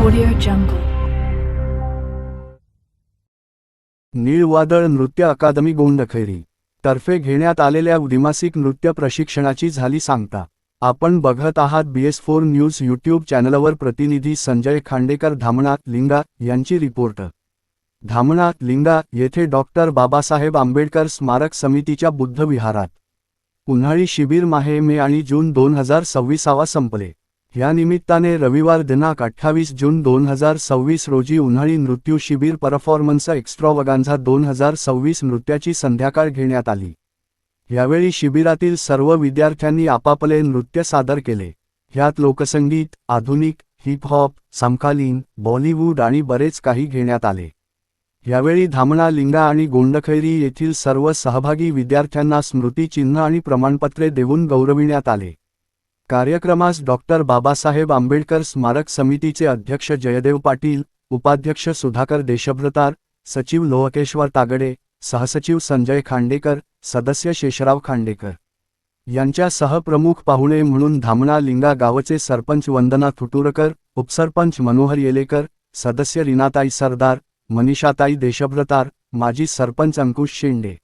Audio Jungle. नीळवादळ नृत्य अकादमी गोंडखैरी तर्फे घेण्यात आलेल्या द्विमासिक नृत्य प्रशिक्षणाची झाली सांगता। आपण बघत आहात BS4 न्यूज यूट्यूब चॅनलवर। प्रतिनिधी संजय खांडेकर, धामणा लिंगा यांची रिपोर्ट। धामणा लिंगा येथे डॉक्टर बाबासाहेब आंबेडकर स्मारक समितीच्या बुद्ध विहारात उन्हाळी शिबिर मे आणि जून 2026 संपले। या निमित्ताने रविवार दिनांक 28 जून 2026 रोजी उन्हाळी नृत्य शिबिर परफॉर्मन्स एक्स्ट्रावगांझा 2026 नृत्याची संध्याकाळ घेण्यात आली। यावेळी शिबिरातील सर्व विद्यार्थ्यांनी आपापले नृत्य सादर केले। ह्यात लोकसंगीत, आधुनिक, हिप हॉप, समकालीन, बॉलिवूड आणि बरेच काही घेण्यात आले। यावेळी धामणा लिंगा आणि गोंडखैरी येथील सर्व सहभागी विद्यार्थ्यांना स्मृती चिन्ह आणि प्रमाणपत्रे देऊन गौरविण्यात आले। कार्यक्रमास डॉक्टर बाबासाहेब आंबेडकर स्मारक समितीचे अध्यक्ष जयदेव पाटील, उपाध्यक्ष सुधाकर देशभ्रतार, सचिव लोकेश्वर तागडे, सहसचिव संजय खांडेकर, सदस्य शेषराव खांडेकर यांच्यासह प्रमुख पाहुणे म्हणून धामणा लिंगा गावचे सरपंच वंदना थुटुरकर, उपसरपंच मनोहर येलेकर, सदस्य रीनाताई सरदार, मनीषाताई देशभ्रतार, माजी सरपंच अंकुश शेंडे,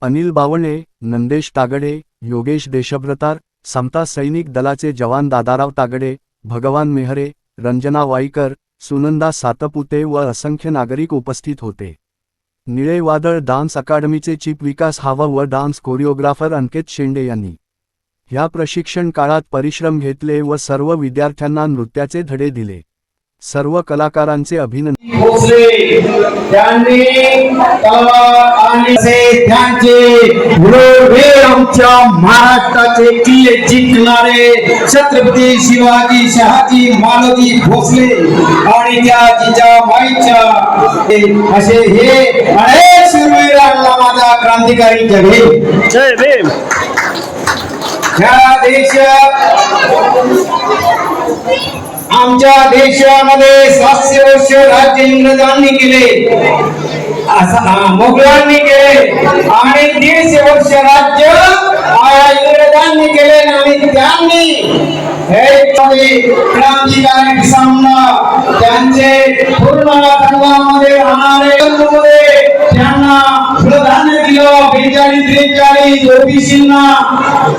अनिल बावणे, नंदेश तागडे, योगेश देशभ्रतार, समता सैनिक दलाचे जवान दादाराव तागडे, भगवान मेहरे, रंजना वाईकर, सुनंदा सातपुते व असंख्य नागरिक उपस्थित होते। निळे वादळ डान्स अकादमीचे चीफ विकास हावा व डान्स कोरिओग्राफर अंकित शेंडे यांनी या प्रशिक्षण काळात परिश्रम घेतले व सर्व विद्यार्थ्यांना नृत्याचे धडे दिले। सर्व कलाकारांचे अभिनंदन। महाराष्ट्राचे किल्ले जिंकणारे छत्रपती शिवाजी शहाजी मालोजी भोसले आणि त्या जिजाबाईच्या असे हे अनेक शूरवीरांना माझा क्रांतिकारी जय भीम। ह्या देशात आमच्या देशामध्ये 700 वर्ष राज्य इंग्रजांनी केले, मोगलांनी केले आणि 150 वर्ष राज्य इंग्रजांनी केले आणि त्यांनी क्रांतिकारी सामना त्यांचे पूर्ण खंडामध्ये राहणारे त्यांना प्रधान्य दिलं। 42-43 ओबीसींना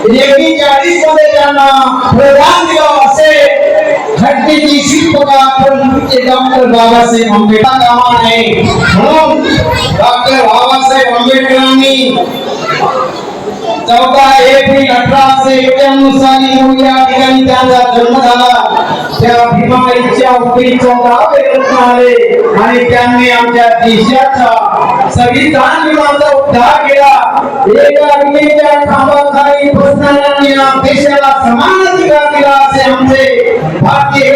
41 मध्ये त्यांना प्रधान दिलं। असे घटनेची शिल्पकार डॉक्टर बाबासाहेब आंबेडकर कामा आहे। म्हणून डॉक्टर बाबासाहेब आंबेडकरांनी 14 एप्रिल 1891 साली या ठिकाणी त्यांचा जन्म झाला। त्या भीमाईच्या उपेक्षा गावे रत्नाले आणि त्यांनी आमच्या देशाचा संविधान निर्माणाचा उद्धार केला। एका विजेच्या खांबाखाली बसणाऱ्यांनी या देशाला समान अधिकार दिला असे आमचे भारतीय